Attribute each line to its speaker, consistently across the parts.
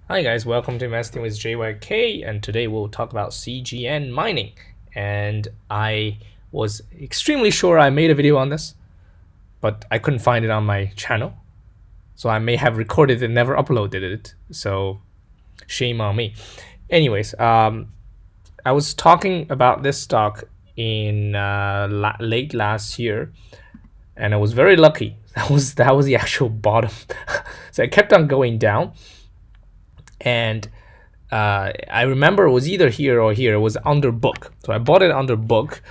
Speaker 1: Hi guys, welcome to Investing with JYK, and today we'll talk about CGN mining. And I was extremely sure I made a video on this, but I couldn't find it on my channel. So I may have recorded and never uploaded it. So shame on me. Anyways, I was talking about this stock in late last year, and I was very lucky. That was the actual bottom. So I kept on going down, and I remember it was either here or here. It was under book, so I bought it under book,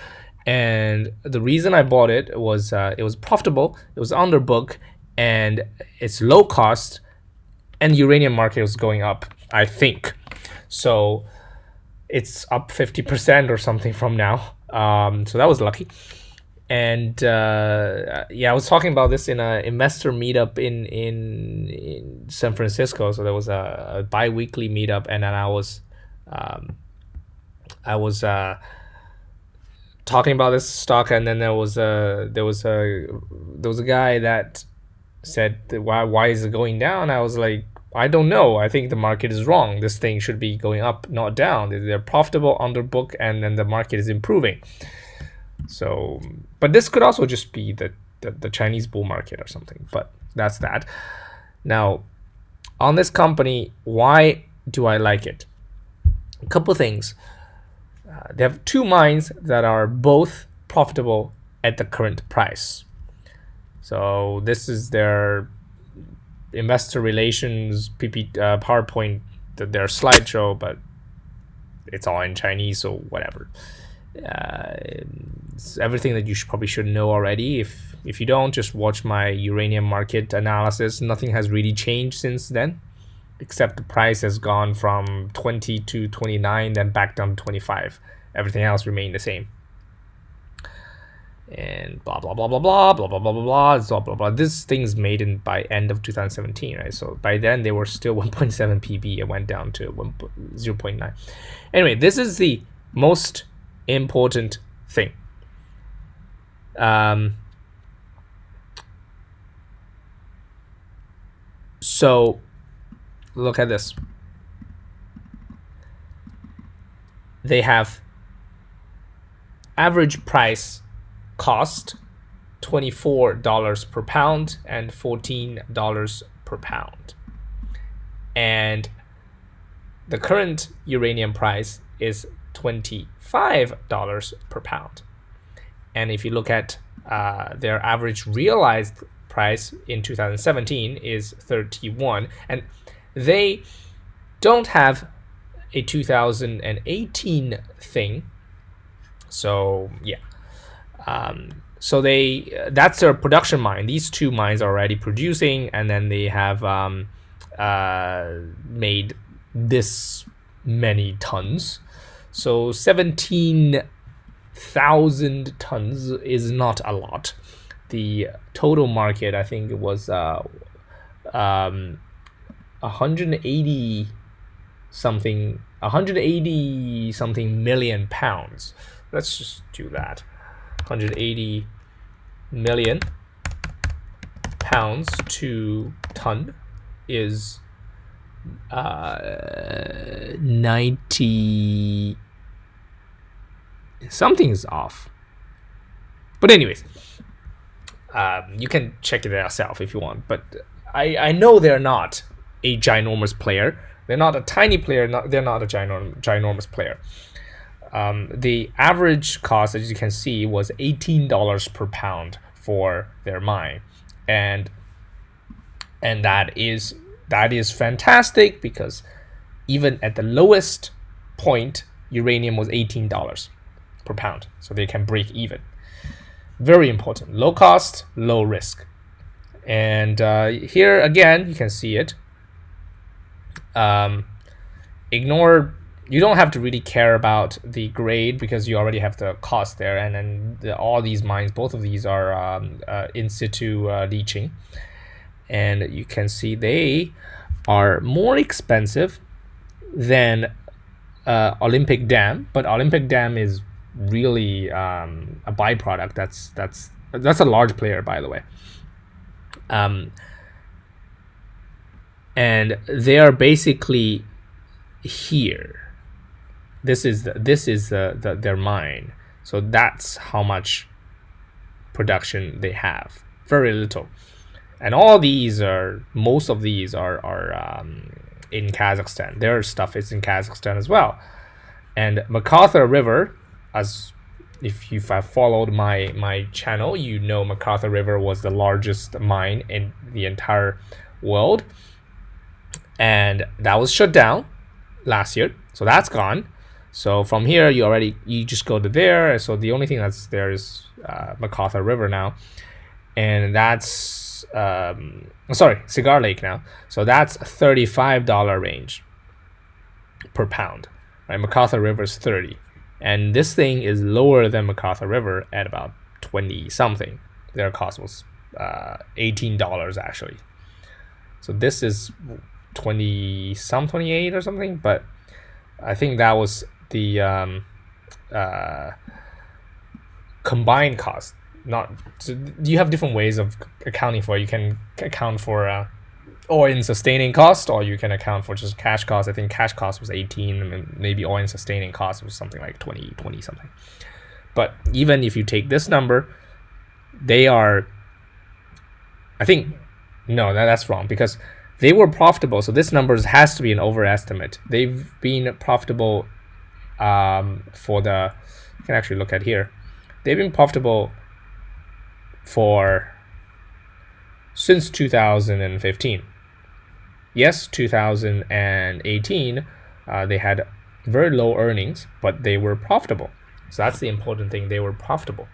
Speaker 1: and the reason I bought it was profitable. It was under book, and it's low cost, and uranium market was going up, I think. So it's up 50% or something from now. So that was lucky. And yeah, I was talking about this in an investor meetup in San Francisco. So there was a bi-weekly meetup, and then I was talking about this stock, and then there was a guy that said, why is it going down? I was like, I don't know. I think the market is wrong. This thing should be going up, not down. They're profitable under book, and then the market is improving. So, but this could also just be the Chinese bull market or something. But that's that. Now, on this company, why do I like it? A couple things. They have two mines that are both profitable at the current price. So this is their investor relations PowerPoint, their slideshow, but it's all in Chinese, so whatever. It's everything that you probably should know already. If you don't, just watch my uranium market analysis. Nothing has really changed since then, except the price has gone from 20 to 29, then back down to 25. Everything else remained the same. And blah blah blah blah blah blah blah blah blah blah blah blah blah. This thing's made by end of 2017, right? So by then they were still 1.7 PB. It went down to 0.9. Anyway, this is the most important thing. So look at this. They have average price cost $24 per pound and $14 per pound. And the current uranium price is $25 per pound. And if you look at their average realized price in 2017 is 31, and they don't have a 2018 thing. So yeah, so that's their production mine. These two mines are already producing, and then they have made this many tons. So 17,000 tons is not a lot. The total market, I think it was 180 something million pounds. Let's just do that. 180 million pounds to ton is 90. Something's off. But anyways, you can check it yourself if you want. But I know they're not a ginormous player. They're not a tiny player. They're not a ginormous player. The average cost, as you can see, was $18 per pound for their mine, and that is fantastic, because even at the lowest point, uranium was $18 per pound, so they can break even. Very important. Low cost, low risk. And here again, you can see it. Ignore. You don't have to really care about the grade, because you already have the cost there, and then all these mines, both of these are in situ leaching, and you can see they are more expensive than Olympic Dam, but Olympic Dam is really a byproduct. That's a large player, by the way. and they are basically here. This is their mine. So that's how much production they have. Very little. And all these are, most of these are in Kazakhstan. Their stuff is in Kazakhstan as well. And Macarthur River, as if you have followed my channel, you know Macarthur River was the largest mine in the entire world, and that was shut down last year. So that's gone. So from here, you just go to there. So the only thing that's there is Macarthur River now, and that's Cigar Lake now. So that's $35 range per pound. Right, Macarthur River is 30, and this thing is lower than Macarthur River at about 20 something. Their cost was $18 actually. So this is 28 or something, but I think that was the combined cost. Not, so you have different ways of accounting for it. You can account for all-in sustaining cost, or you can account for just cash cost. I think cash cost was 18, and maybe all-in sustaining cost was something like 20 something. But even if you take this number, they are, I think, no, that's wrong, because they were profitable. So this number has to be an overestimate. They've been profitable for the, you can actually look at here. They've been profitable since 2015. Yes, 2018, they had very low earnings, but they were profitable. So that's the important thing. They were profitable,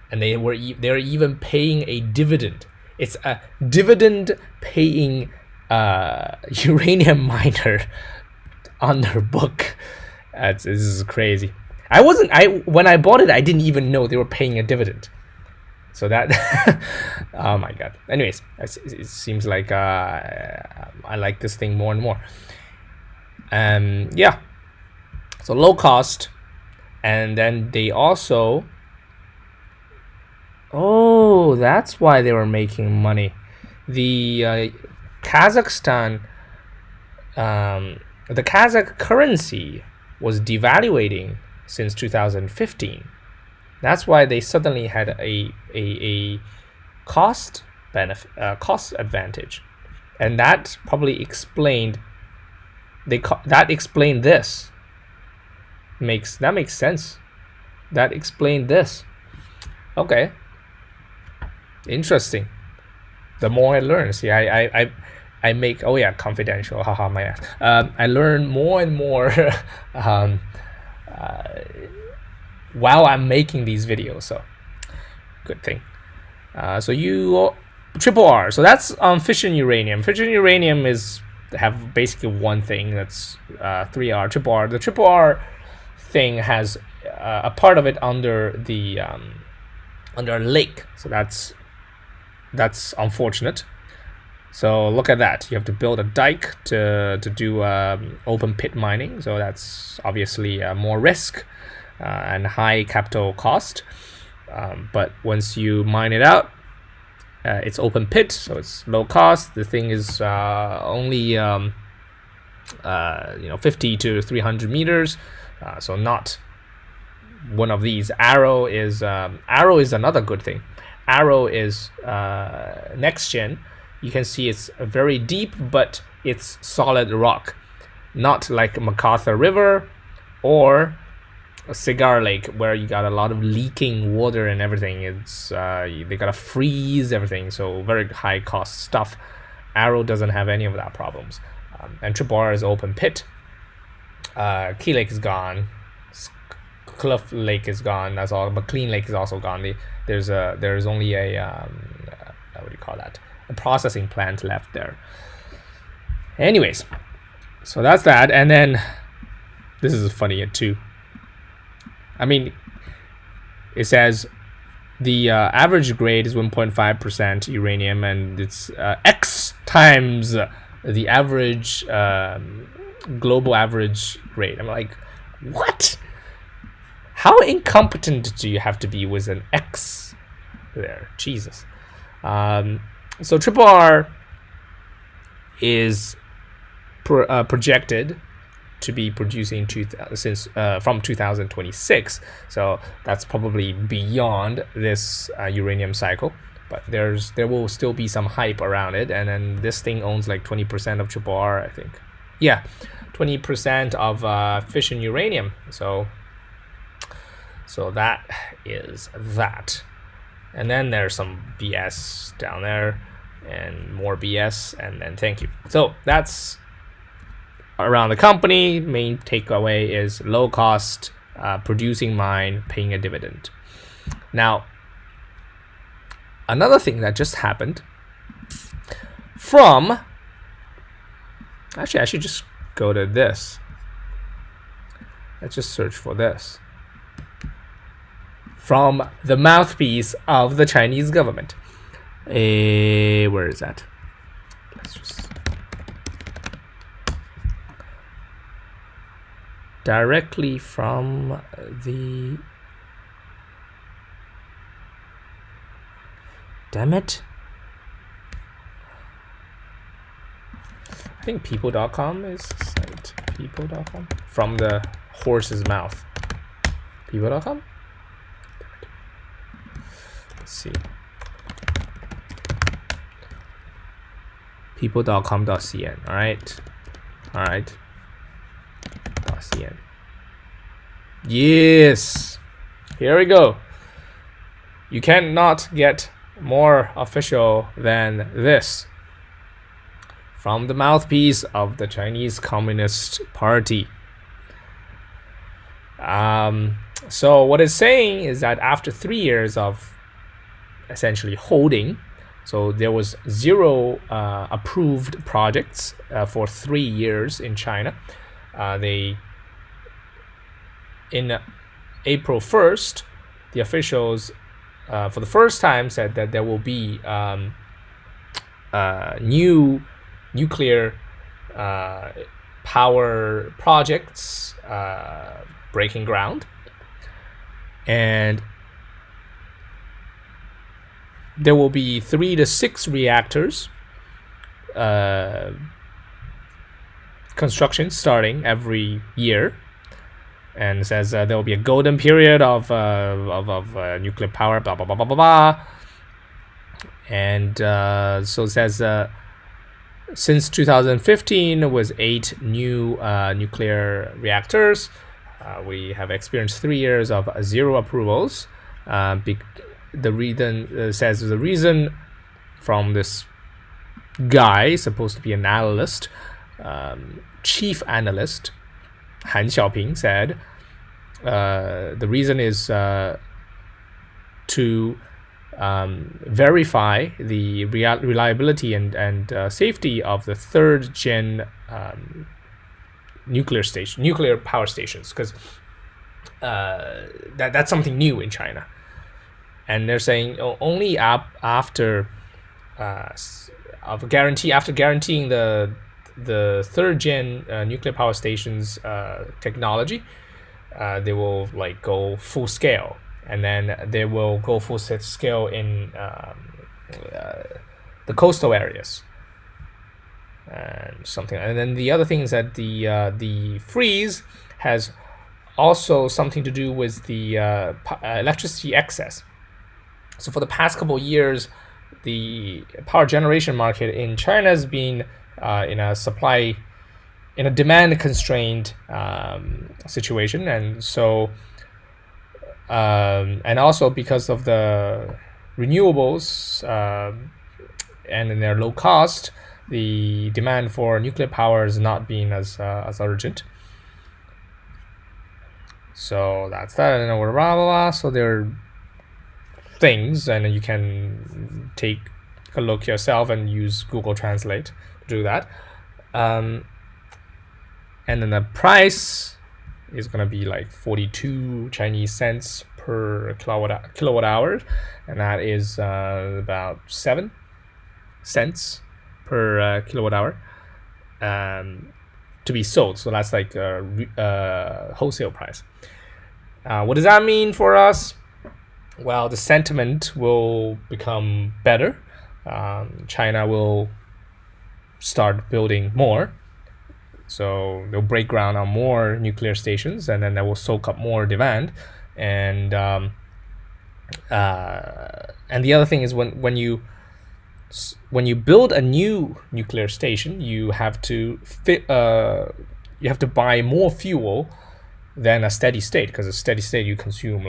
Speaker 1: and they're even paying a dividend. It's a dividend paying uranium miner on their book. This is crazy. When I bought it, I didn't even know they were paying a dividend. So that, oh my god. Anyways, it seems like I like this thing more and more. Yeah. So low cost, and then they also, oh, that's why they were making money. The Kazakhstan, the Kazakh currency was devaluating since 2015. That's why they suddenly had a cost advantage, and that probably explained this. That makes sense. That explained this. Okay. Interesting. The more I learn, see, I make, oh yeah, confidential. Haha, my ass. I learn more and more. While I'm making these videos, so good thing. So you triple R. So that's fission uranium. Fission uranium have basically one thing. That's 3R, triple R. The triple R thing has a part of it under the under a lake. So that's unfortunate. So look at that. You have to build a dike to do open pit mining. So that's obviously more risk and high capital cost. But once you mine it out, it's open pit, so it's low cost. The thing is only 50 to 300 meters. So not one of these. Arrow is another good thing. Arrow is next gen. You can see it's very deep, but it's solid rock, not like Macarthur River or a Cigar Lake, where you got a lot of leaking water and everything. It's they gotta freeze everything, so very high cost stuff. Arrow doesn't have any of that problems, and Triple R is open pit. Key Lake is gone. Cliff Lake is gone. That's all. But Clean Lake is also gone. There's only a what do you call that? A processing plant left there. Anyways, so that's that. And then this is funny too. I mean, it says the average grade is 1.5% uranium, and it's X times the average global average grade. I'm like, what? How incompetent do you have to be with an X there? Jesus. So Triple R is projected to be producing from 2026. So that's probably beyond this uranium cycle. But there will still be some hype around it, and then this thing owns like 20% of Triple R, I think. Yeah, 20% of fission uranium. So that is that. And then there's some BS down there, and more BS, and then thank you. So that's around the company. Main takeaway is low cost, producing mine, paying a dividend. Now, another thing that just happened from, actually I should just go to this. Let's just search for this. From the mouthpiece of the Chinese government. Where is that? Let's just directly from the, damn it, I think people.com is the site. People.com, from the horse's mouth. People.com. Let's see. People.com.cn. All right. .cn. Yes. Here we go. You cannot get more official than this. From the mouthpiece of the Chinese Communist Party. So what it's saying is that after 3 years of essentially holding, so there was 0 approved projects for 3 years in China. In April 1st, the officials for the first time said that there will be new nuclear power projects breaking ground, and there will be 3 to 6 reactors construction starting every year, and says there will be a golden period of nuclear power, blah blah blah blah blah blah. And so it says since 2015 was 8 new nuclear reactors. We have experienced 3 years of 0 approvals. The reason says the reason from this guy, supposed to be an analyst, chief analyst Han Xiaoping said the reason is to verify the reliability and safety of the 3rd gen nuclear power stations, because that's something new in China, and they're saying only after guaranteeing the 3rd gen nuclear power stations technology, they will like go full scale, and then they will go full scale in the coastal areas and something. And then the other thing is that the freeze has also something to do with the electricity excess. So for the past couple of years, the power generation market in China has been in a demand constrained situation, and so and also because of the renewables and in their low cost, the demand for nuclear power is not being as urgent. So that's that, and blah blah blah. So there are things, and you can take a look yourself and use Google Translate to do that. And then the price is going to be like 42 Chinese cents per kilowatt hour, and that is about 7 cents per kilowatt hour to be sold. So that's like a wholesale price. What does that mean for us? Well, the sentiment will become better. China will start building more. So they'll break ground on more nuclear stations, and then that will soak up more demand. And the other thing is when you build a new nuclear station, you have to buy more fuel than a steady state, because a steady state you consume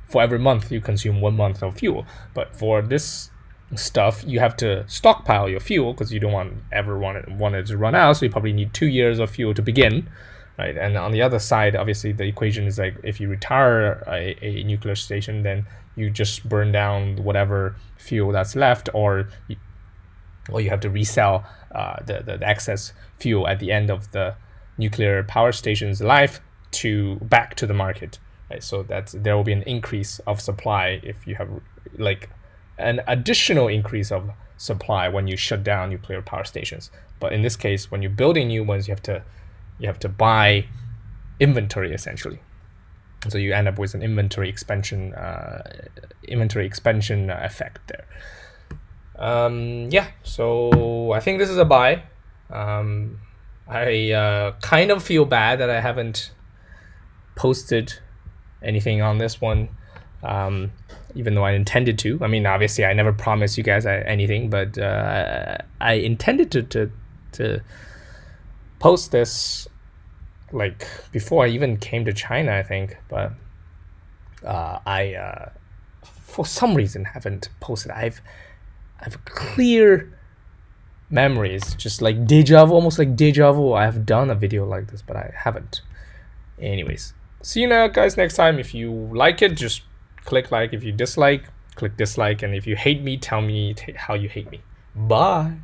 Speaker 1: for every month you consume 1 month of fuel. But for this stuff, you have to stockpile your fuel because you don't want it to run out. So you probably need 2 years of fuel to begin, right? And on the other side, obviously, the equation is like if you retire a nuclear station, then you just burn down whatever fuel that's left, or you have to resell the excess fuel at the end of the nuclear power station's life back to the market. Right? So there will be an increase of supply if you have an additional increase of supply when you shut down nuclear power stations. But in this case, when you're building new ones, you have to buy inventory essentially. So you end up with an inventory expansion effect there. So I think this is a buy. I kind of feel bad that I haven't posted anything on this one, even though I intended to. I mean, obviously, I never promised you guys anything, but I intended to post this before I even came to China, I think. But I for some reason haven't posted. I've clear memories, just like deja vu, almost like deja vu. I have done a video like this, but I haven't. Anyways, see you now, guys, next time. If you like it, just click like. If you dislike, click dislike. And if you hate me, tell me how you hate me. Bye.